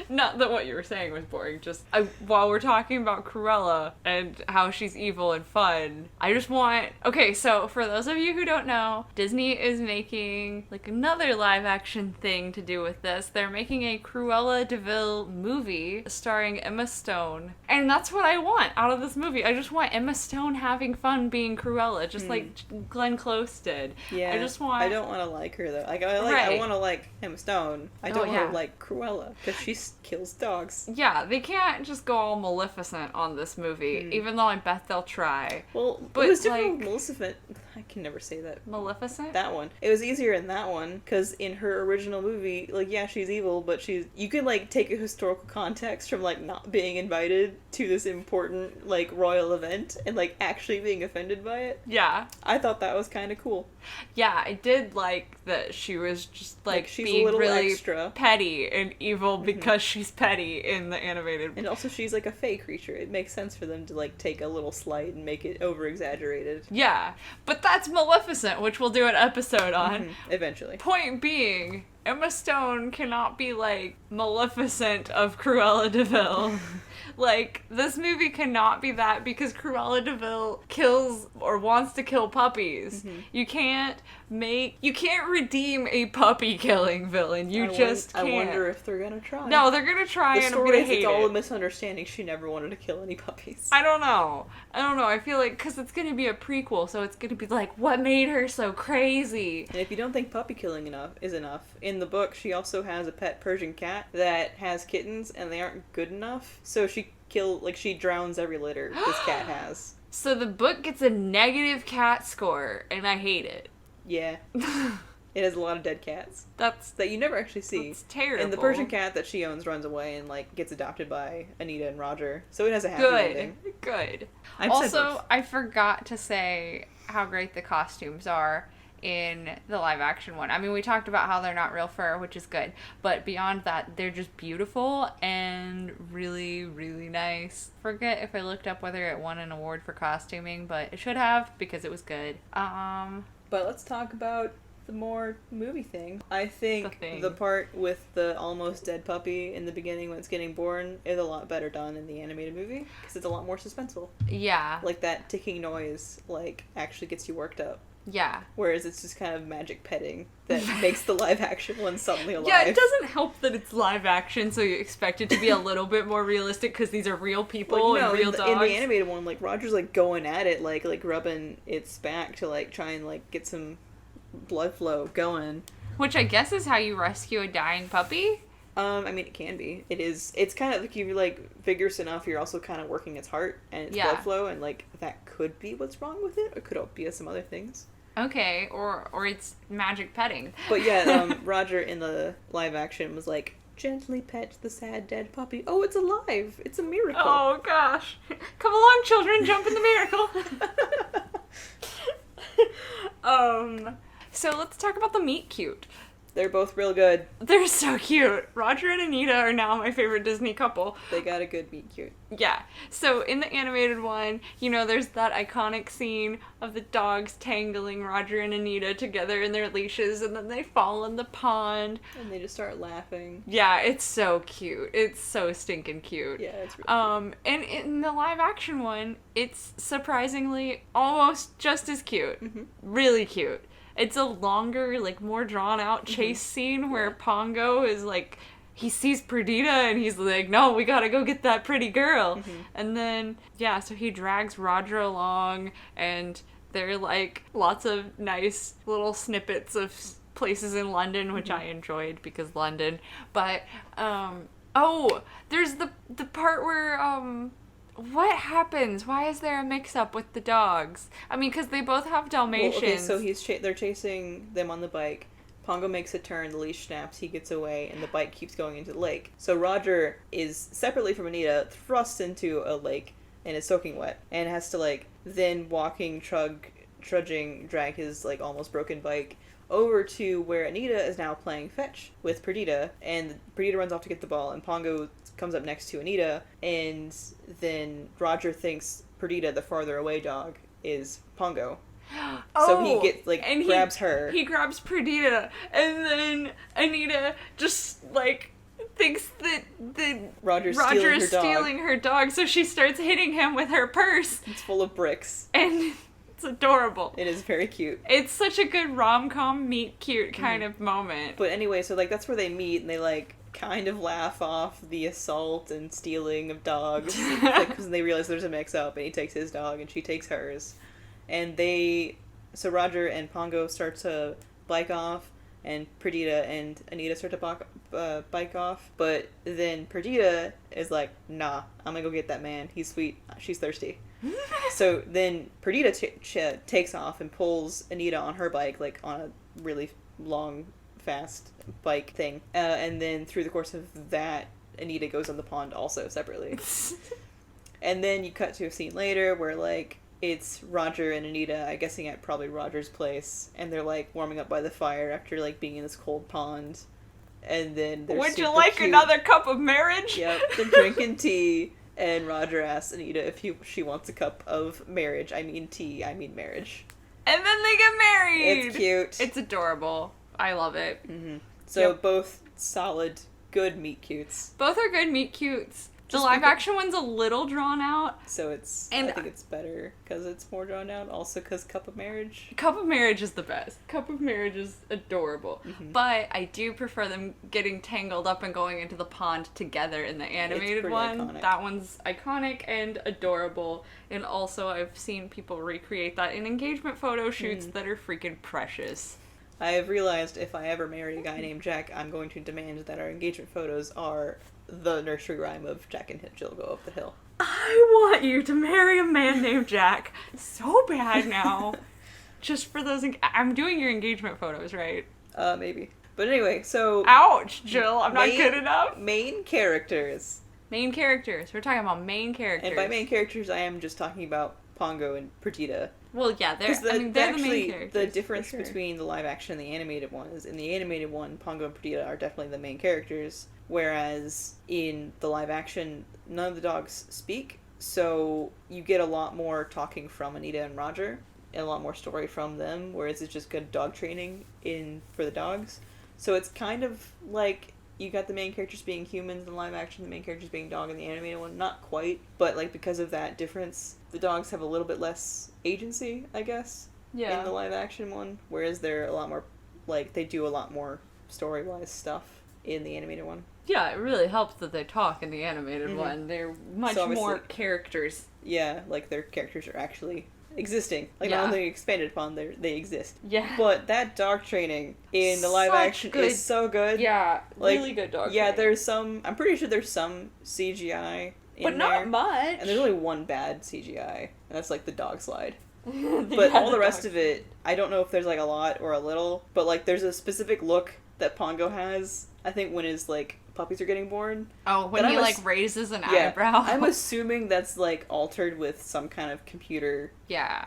Not that what you were saying was boring, just while we're talking about Cruella and how she's evil and fun, I just want... Okay, so for those of you who don't know, Disney is making like another live action thing to do with this. They're making a Cruella de Vil movie starring Emma Stone. And that's what I want out of this movie. I just want Emma Stone having fun being Cruella, just like Glenn Close did. Yeah. I just want... I don't want to like her though. I want to like Emma Stone. I don't want to like Cruella because she kills dogs. Yeah, they can't just go all Maleficent on this movie, even though I bet they'll try. Well, but it was different like, with Maleficent. I can never say that. Maleficent? That one. It was easier in that one because in her original movie, like, yeah, she's evil, but you can like take a historical context from like not being invited to this important like royal event and like actually being offended by it. Yeah. I thought that was kind of cool. Yeah, I did like that she was just like she's being a little really extra petty and evil because she's petty in the animated. And also she's like a fey creature. It makes sense for them to like take a little slight and make it over exaggerated. Yeah, but that's Maleficent, which we'll do an episode on. Eventually. Point being, Emma Stone cannot be like Maleficent of Cruella de Vil. Like, this movie cannot be that because Cruella de Vil kills or wants to kill puppies. You can't redeem a puppy killing villain. You just can't. I wonder if they're gonna try. No, they're gonna try and I'm gonna hate it. It's all a misunderstanding. She never wanted to kill any puppies. I don't know. I feel like, because it's gonna be a prequel, so it's gonna be like, what made her so crazy? And if you don't think puppy killing is enough, in the book she also has a pet Persian cat that has kittens and they aren't good enough. So she drowns every litter this cat has. So the book gets a negative cat score, and I hate it. Yeah. It has a lot of dead cats. That you never actually see. That's terrible. And the Persian cat that she owns runs away and like gets adopted by Anita and Roger. So it has a happy ending. Good. Also, I forgot to say how great the costumes are in the live action one. I mean, we talked about how they're not real fur, which is good, but beyond that, they're just beautiful and really, really nice. Forget if I looked up whether it won an award for costuming, but it should have because it was good. But let's talk about the more movie thing. I think the part with the almost dead puppy in the beginning when it's getting born is a lot better done in the animated movie because it's a lot more suspenseful. Yeah. Like that ticking noise like actually gets you worked up. Yeah. Whereas it's just kind of magic petting that makes the live action one suddenly alive. Yeah, it doesn't help that it's live action, so you expect it to be a little bit more realistic because these are real people and real dogs. In the animated one, like Roger's like going at it, like rubbing its back to like try and like get some blood flow going. Which I guess is how you rescue a dying puppy? I mean, it can be. It is. It's kind of like, if you're like vigorous enough, you're also kind of working its heart and its blood flow, and like that could be what's wrong with it, or could be some other things. Okay, or it's magic petting. But yeah, Roger in the live action was like, gently pet the sad dead puppy. Oh, it's alive. It's a miracle. Oh, gosh. Come along, children. Jump in the miracle. So let's talk about the meet cute. They're both real good. They're so cute. Roger and Anita are now my favorite Disney couple. They got a good meet cute. Yeah. So in the animated one, there's that iconic scene of the dogs tangling Roger and Anita together in their leashes, and then they fall in the pond. And they just start laughing. Yeah, it's so cute. It's so stinking cute. Yeah, it's really cute. And in the live action one, it's surprisingly almost just as cute. Mm-hmm. Really cute. It's a longer, like, more drawn-out chase scene where Pongo is, like, he sees Perdita and he's like, no, we gotta go get that pretty girl. Mm-hmm. And then, yeah, so he drags Roger along, and there are, like, lots of nice little snippets of places in London, which I enjoyed because London. But, there's the part where, what happens? Why is there a mix-up with the dogs? I mean, because they both have Dalmatians. Well, okay, so they're chasing them on the bike. Pongo makes a turn, the leash snaps, he gets away, and the bike keeps going into the lake. So Roger is, separately from Anita, thrust into a lake and is soaking wet, and has to, like, then trudging, drag his, like, almost broken bike over to where Anita is now playing fetch with Perdita, and Perdita runs off to get the ball, and Pongo comes up next to Anita, and then Roger thinks Perdita, the farther away dog, is Pongo. So he gets, like, and grabs her. He grabs Perdita, and then Anita just, like, thinks that Roger is stealing her dog, so she starts hitting him with her purse. It's full of bricks. And it's adorable. It is very cute. It's such a good rom-com meet-cute kind of moment. But anyway, so, like, that's where they meet, and they, like, kind of laugh off the assault and stealing of dogs. Because they realize there's a mix-up, and he takes his dog, and she takes hers. And so Roger and Pongo start to bike off, and Perdita and Anita start to bike off, but then Perdita is like, nah, I'm gonna go get that man, he's sweet, she's thirsty. So then Perdita takes off and pulls Anita on her bike, like on a really long, fast bike thing, and then through the course of that, Anita goes on the pond also, separately. And then you cut to a scene later where, like, it's Roger and Anita, I'm guessing at probably Roger's place, and they're, like, warming up by the fire after, like, being in this cold pond. And then they're Would you like another cup of marriage? Yep, they're drinking tea, and Roger asks Anita if she wants a cup of marriage. I mean tea, I mean marriage. And then they get married! It's cute. It's adorable. I love it. Mm-hmm. So both solid, good meet cutes. Both are good meet cutes. The live-action one's a little drawn out. So I think it's better because it's more drawn out. Also because Cup of Marriage. Cup of Marriage is the best. Cup of Marriage is adorable. Mm-hmm. But I do prefer them getting tangled up and going into the pond together in the animated one. Iconic. That one's iconic and adorable. And also I've seen people recreate that in engagement photo shoots that are freaking precious. I have realized if I ever marry a guy named Jack, I'm going to demand that our engagement photos are the nursery rhyme of Jack and Jill go up the hill. I want you to marry a man named Jack so bad now. Just for those... I'm doing your engagement photos, right? Maybe. But anyway, so... Ouch, Jill. I'm not good enough. Main characters. Main characters. We're talking about main characters. And by main characters, I am just talking about Pongo and Perdita. Well, yeah, they're the main characters. The difference between the live action and the animated one is in the animated one, Pongo and Perdita are definitely the main characters, whereas in the live action, none of the dogs speak, so you get a lot more talking from Anita and Roger, and a lot more story from them, whereas it's just good dog training for the dogs. So it's kind of like you got the main characters being humans in live action, the main characters being dog in the animated one. Not quite, but like because of that difference, the dogs have a little bit less agency, I guess, in the live action one, whereas they're a lot more, like, they do a lot more story-wise stuff in the animated one. Yeah, it really helps that they talk in the animated one. They're much more characters. Yeah, like their characters are actually existing. Like, not only expanded upon, they exist. Yeah. But that dog training in the live action is so good. Yeah, like, really good dog training. Yeah, there's some, I'm pretty sure there's some CGI in but not there, much. and there's only one bad CGI, and that's like the dog slide. But all the rest of it, I don't know if there's like a lot or a little, but like there's a specific look that Pongo has, I think, when his like puppies are getting born. Oh, when he like raises an eyebrow. I'm assuming that's like altered with some kind of computer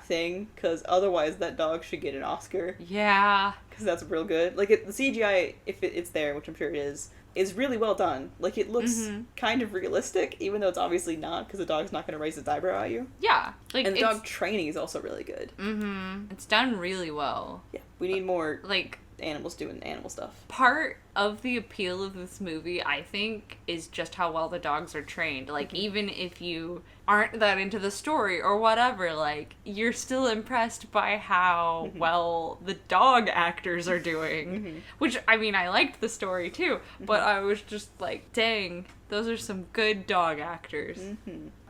thing, because otherwise that dog should get an Oscar. Yeah. Because that's real good. Like the CGI, if it's there, which I'm sure it is really well done. Like it looks kind of realistic, even though it's obviously not, because the dog's not going to raise its eyebrow at you. Yeah. Like, and the dog training is also really good. Mm-hmm. It's done really well. Yeah. We need more like animals doing animal stuff. Part of the appeal of this movie, I think, is just how well the dogs are trained. Like, even if you aren't that into the story or whatever, like, you're still impressed by how well the dog actors are doing. Which, I mean, I liked the story too, but I was just like, dang, those are some good dog actors.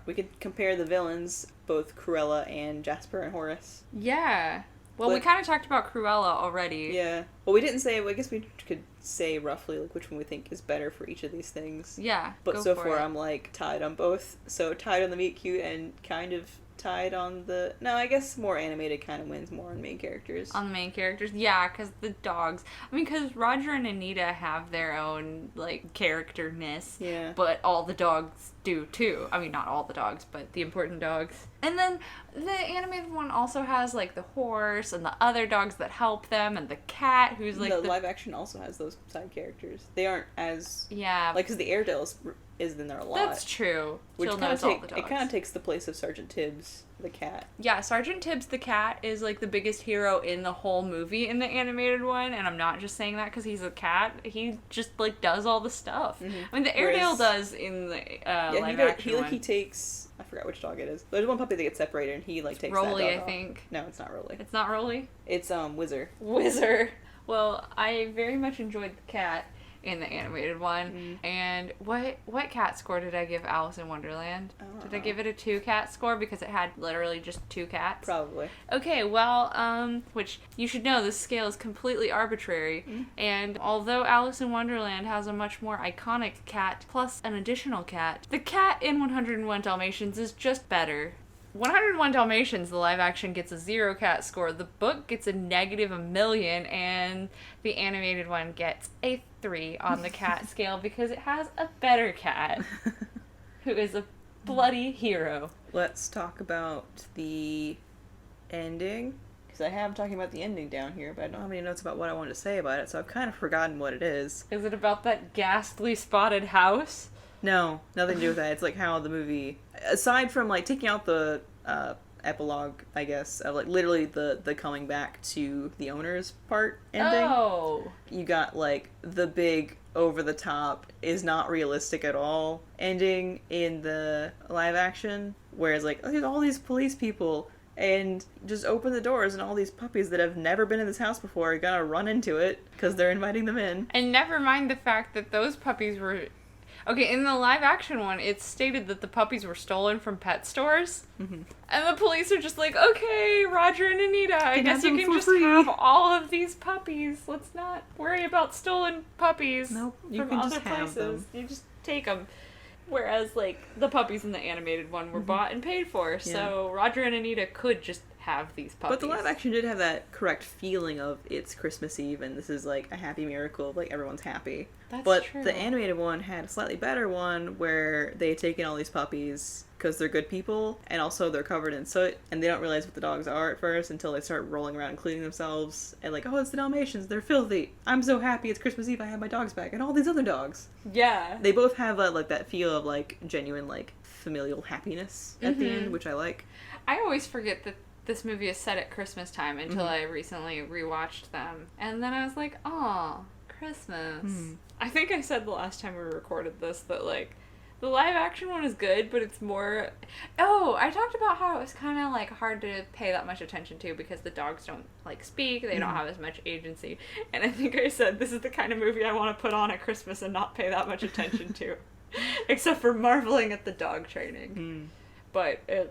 We could compare the villains, both Cruella and Jasper and Horace. Yeah. Well, we kind of talked about Cruella already. Yeah. Well, we didn't say. Well, I guess we could say roughly like which one we think is better for each of these things. Yeah. But so far, I'm like tied on both. So tied on the meet cute and kind of tied on the. No, I guess more animated kind of wins more on main characters. On the main characters, yeah, because the dogs. I mean, because Roger and Anita have their own like characterness. Yeah. But all the dogs do too. I mean, not all the dogs, but the important dogs. And then the animated one also has like the horse and the other dogs that help them, and the cat who's like the live action also has those side characters. They aren't as like because the Airedale is in there a lot. That's true. Which Jill knows all the dogs. It kind of takes the place of Sergeant Tibbs, the cat. Yeah, Sergeant Tibbs the cat is like the biggest hero in the whole movie in the animated one, and I'm not just saying that because he's a cat. He just like does all the stuff. Mm-hmm. I mean, the Airedale does in the live action one. He takes. I forgot which dog it is. There's one puppy that gets separated, and he like takes Rolly, that dog I think. No, it's not Rolly. It's not Rolly? It's Whizzer. Whizzer. Well, I very much enjoyed the cat in the animated one. Mm-hmm. And what cat score did I give Alice in Wonderland? Did I give it a 2 cat score because it had literally just 2 cats? Probably. Okay, well, which you should know this scale is completely arbitrary. Mm-hmm. And although Alice in Wonderland has a much more iconic cat plus an additional cat, the cat in 101 Dalmatians is just better. 101 Dalmatians, the live action, gets a 0 cat score. The book gets a -1,000,000, and the animated one gets a 3 on the cat scale because it has a better cat who is a bloody hero. Let's talk about the ending, because I have talking about the ending down here, but I don't have any notes about what I wanted to say about it, so I've kind of forgotten what it is. Is it about that ghastly spotted house? No, nothing to do with that. It's like how the movie, aside from like taking out the epilogue, I guess, of like literally the coming back to the owner's part ending. Oh. You got like the big over the top is not realistic at all ending in the live action, whereas like look at all these police people and just open the doors and all these puppies that have never been in this house before are gonna run into it because they're inviting them in. And never mind the fact that those puppies were... Okay, in the live action one, it's stated that the puppies were stolen from pet stores. Mm-hmm. And the police are just like, okay, Roger and Anita, I guess you can just have all of these puppies. Let's not worry about stolen puppies from other places. You just take them. Whereas, like, the puppies in the animated one were bought and paid for, so Roger and Anita could just have these puppies. But the live action did have that correct feeling of it's Christmas Eve and this is like a happy miracle, like everyone's happy. That's true. The animated one had a slightly better one where they had taken all these puppies because they're good people and also they're covered in soot and they don't realize what the dogs are at first until they start rolling around and cleaning themselves and like, oh, it's the Dalmatians, they're filthy. I'm so happy it's Christmas Eve, I have my dogs back and all these other dogs. Yeah. They both have like that feel of like genuine like familial happiness at the end, which I like. I always forget that this movie is set at Christmas time until I recently rewatched them. And then I was like, oh, Christmas. I think I said the last time we recorded this that, like, the live action one is good, but it's more... Oh, I talked about how it was kind of, like, hard to pay that much attention to because the dogs don't, like, speak. They don't have as much agency. And I think I said this is the kind of movie I want to put on at Christmas and not pay that much attention to. Except for marveling at the dog training. But, I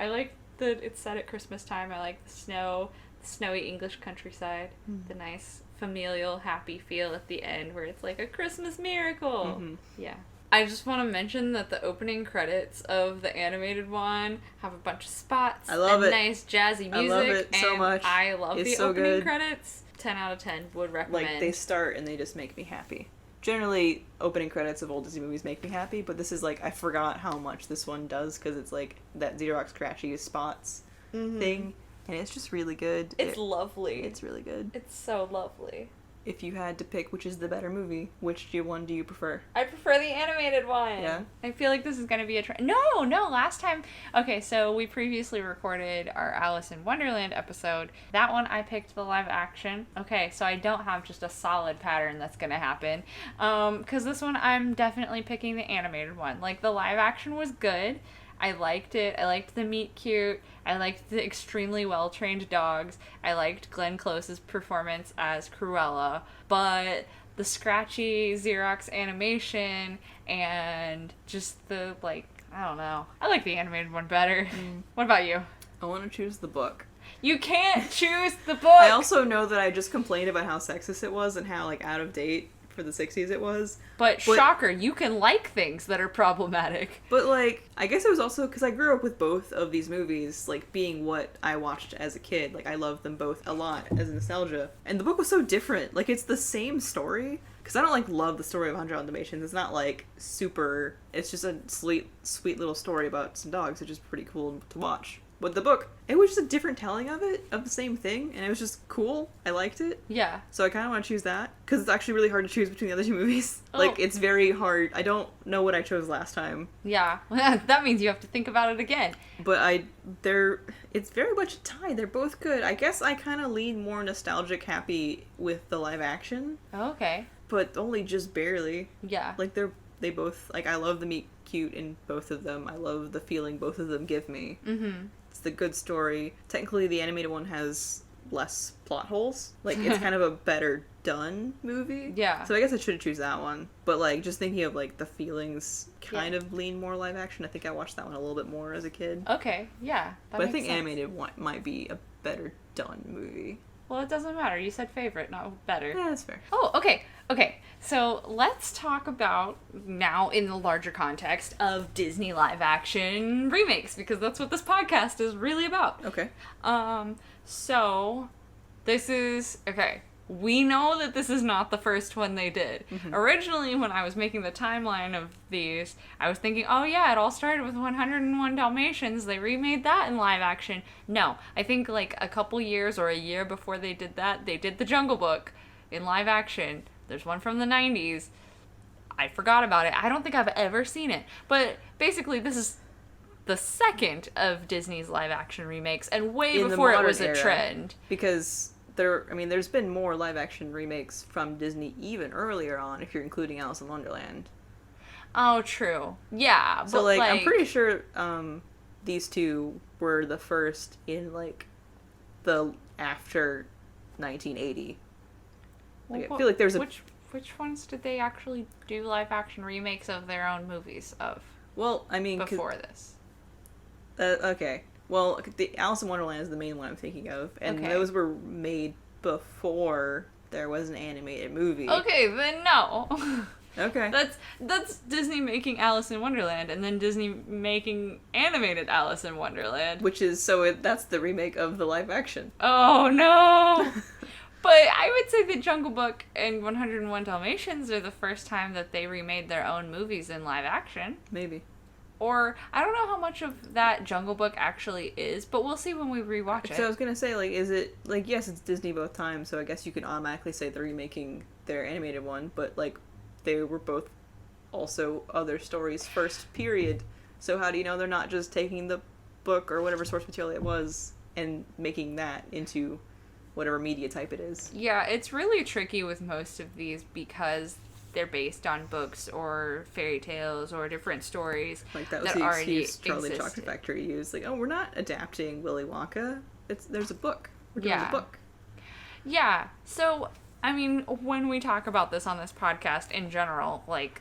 like that it's set at Christmas time. I like the snow, the snowy English countryside, the nice familial happy feel at the end where it's like a Christmas miracle. Yeah. I just want to mention that the opening credits of the animated one have a bunch of spots. I love it. Nice jazzy music. I love it so much. I love it's the so opening good. credits. 10 out of 10 would recommend. Like, they start and they just make me happy. Generally, opening credits of old Disney movies make me happy, but this is like, I forgot how much this one does because it's like that Xerox scratchy spots thing, and it's just really good. It's lovely. It's really good. It's so lovely. If you had to pick which is the better movie, which one do you prefer? I prefer the animated one. Yeah? I feel like this is going to be a No, last time... Okay, so we previously recorded our Alice in Wonderland episode. That one I picked the live action. Okay, so I don't have just a solid pattern that's going to happen. Because this one I'm definitely picking the animated one. Like, the live action was good. I liked it. I liked the meet cute. I liked the extremely well-trained dogs. I liked Glenn Close's performance as Cruella. But the scratchy Xerox animation and just the, like, I don't know. I like the animated one better. What about you? I want to choose the book. You can't choose the book. I also know that I just complained about how sexist it was and how, like, out of date for the 60s it was. But shocker, you can like things that are problematic. But, like, I guess it was also because I grew up with both of these movies, like, being what I watched as a kid. Like, I loved them both a lot as nostalgia. And the book was so different. Like, it's the same story. Because I don't, like, love the story of Untitled Dalmatians. It's not, like, super... It's just a sweet little story about some dogs, which is pretty cool to watch. But the book, it was just a different telling of it, of the same thing, and it was just cool. I liked it. Yeah. So I kind of want to choose that, because it's actually really hard to choose between the other two movies. Oh. Like, it's very hard. I don't know what I chose last time. Yeah. That means you have to think about it again. But it's very much a tie. They're both good. I guess I kind of lean more nostalgic happy with the live action. Okay. But only just barely. Yeah. Like, they both, like, I love the meet cute in both of them. I love the feeling both of them give me. Mm-hmm. It's the good story. Technically, the animated one has less plot holes. Like, it's kind of a better done movie. Yeah. So I guess I should choose that one. But, like, just thinking of, like, the feelings kind of lean more live action. I think I watched that one a little bit more as a kid. Okay, yeah. But I think animated one might be a better done movie. Well, it doesn't matter. You said favorite, not better. Yeah, that's fair. Oh, okay. Okay, so let's talk about now in the larger context of Disney live action remakes, because that's what this podcast is really about. Okay. So this is, okay, we know that this is not the first one they did. Mm-hmm. Originally, when I was making the timeline of these, I was thinking, oh yeah, it all started with 101 Dalmatians. They remade that in live action. No, I think like a couple years or a year before they did that, they did The Jungle Book in live action. There's one from the 90s. I forgot about it. I don't think I've ever seen it. But basically, this is the second of Disney's live action remakes, and way before it was a trend. Because there's been more live action remakes from Disney even earlier on, if you're including Alice in Wonderland. Oh, true. Yeah. So, like, I'm pretty sure these two were the first in, like, the after 1980. Like, I feel like there's Which ones did they actually do live action remakes of their own movies of? Well, I mean... Before this. Okay. Well, the Alice in Wonderland is the main one I'm thinking of, and those were made before there was an animated movie. Okay, then no. Okay. That's Disney making Alice in Wonderland, and then Disney making animated Alice in Wonderland. That's the remake of the live action. Oh, no! But I would say that Jungle Book and 101 Dalmatians are the first time that they remade their own movies in live action. Maybe. Or, I don't know how much of that Jungle Book actually is, but we'll see when we rewatch it. So I was gonna say, like, is it, like, yes, it's Disney both times, so I guess you can automatically say they're remaking their animated one, but, like, they were both also other stories first, period. So how do you know they're not just taking the book or whatever source material it was and making that into whatever media type it is? Yeah, it's really tricky with most of these because they're based on books or fairy tales or different stories like that was that the already excuse Charlie existed. Chocolate Factory used. Like, oh, we're not adapting Willy Wonka. There's a book. We're doing a book. Yeah. So, I mean, when we talk about this on this podcast in general, like,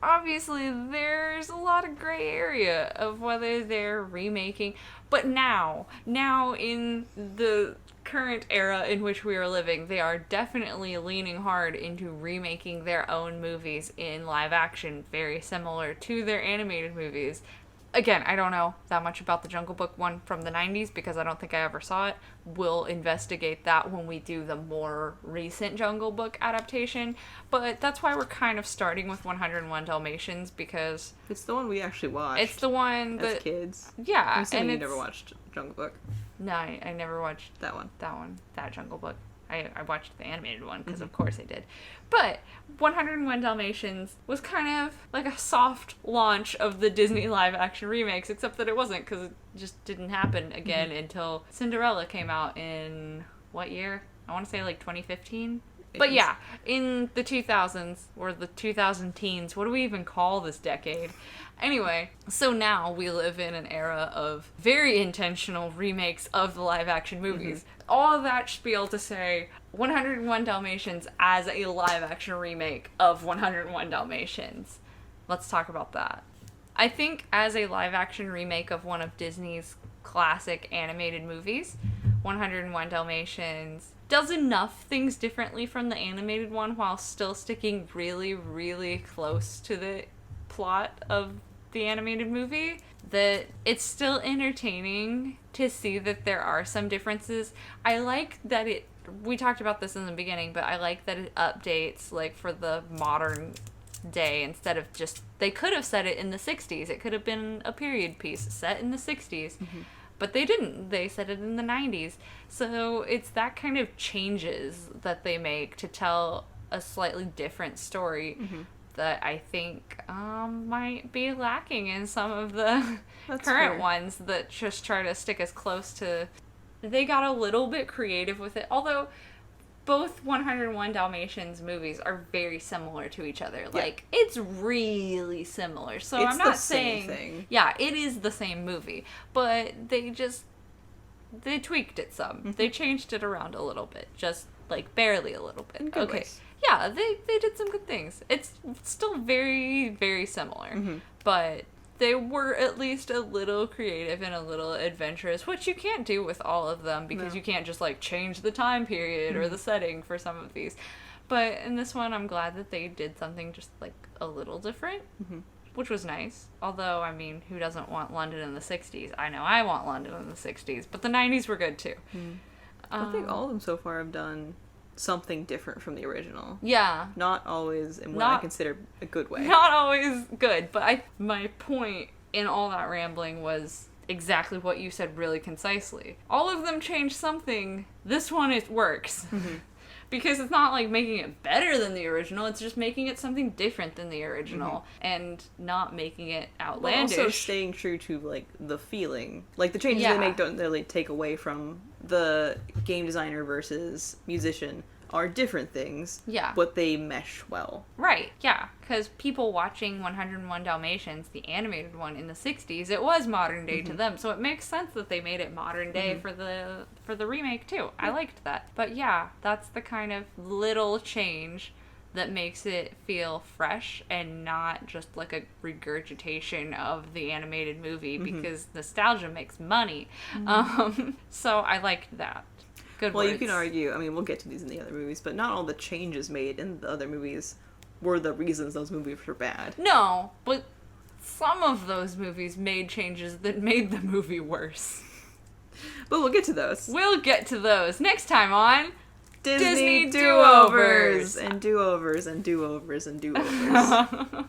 obviously there's a lot of gray area of whether they're remaking, but now in the current era in which we are living, they are definitely leaning hard into remaking their own movies in live action, very similar to their animated movies. Again, I don't know that much about the Jungle Book one from the 90s because I don't think I ever saw it. We'll investigate that when we do the more recent Jungle Book adaptation. But that's why we're kind of starting with 101 Dalmatians, because it's the one we actually watched. It's the one that... as kids. Yeah. I'm assuming you never watched Jungle Book. No, I never watched that one. That Jungle Book. I watched the animated one because of course I did. But 101 Dalmatians was kind of like a soft launch of the Disney live action remakes, except that it wasn't because it just didn't happen again until Cinderella came out in what year? I want to say like 2015. But yeah, in the 2000s, or the 2000 teens, what do we even call this decade? Anyway, so now we live in an era of very intentional remakes of the live-action movies. All of that spiel to say 101 Dalmatians as a live-action remake of 101 Dalmatians. Let's talk about that. I think as a live-action remake of one of Disney's classic animated movies, 101 Dalmatians does enough things differently from the animated one while still sticking really, really close to the plot of the animated movie that it's still entertaining to see that there are some differences. I like that we talked about this in the beginning, but I like that it updates like for the modern day instead of just, they could have set it in the 60s. It could have been a period piece set in the 60s. Mm-hmm. But they didn't. They set it in the 90s. So it's that kind of changes that they make to tell a slightly different story that I think might be lacking in some of the current ones that just try to stick as close to... They got a little bit creative with it, although both 101 Dalmatians movies are very similar to each other. Yeah. Like, it's really similar. So I'm not saying... Same thing. Yeah, it is the same movie. But they tweaked it some. Mm-hmm. They changed it around a little bit. Just, like, barely a little bit. Okay. Ways. Yeah, they did some good things. It's still very, very similar. Mm-hmm. But they were at least a little creative and a little adventurous, which you can't do with all of them because you can't just, like, change the time period or the setting for some of these. But in this one, I'm glad that they did something just, like, a little different, which was nice. Although, I mean, who doesn't want London in the 60s? I know I want London in the 60s, but the 90s were good, too. I think all of them so far have done something different from the original. Yeah. Not always in what I consider a good way. Not always good, but my point in all that rambling was exactly what you said really concisely. All of them changed something. This one, it works. Because it's not like making it better than the original, it's just making it something different than the original and not making it outlandish. But also staying true to, like, the feeling. Like, the changes they make don't really take away from the game designer versus musician are different things. Yeah. But they mesh well. Right, yeah. Because people watching 101 Dalmatians, the animated one in the 60s, it was modern day to them. So it makes sense that they made it modern day for the remake, too. I liked that. But yeah, that's the kind of little change that makes it feel fresh and not just like a regurgitation of the animated movie because nostalgia makes money. So I liked that. Good well, words. You can argue, I mean, we'll get to these in the other movies, but not all the changes made in the other movies were the reasons those movies were bad. No, but some of those movies made changes that made the movie worse. But we'll get to those. We'll get to those next time on Disney Do-Overs! And do-overs and do-overs and do-overs.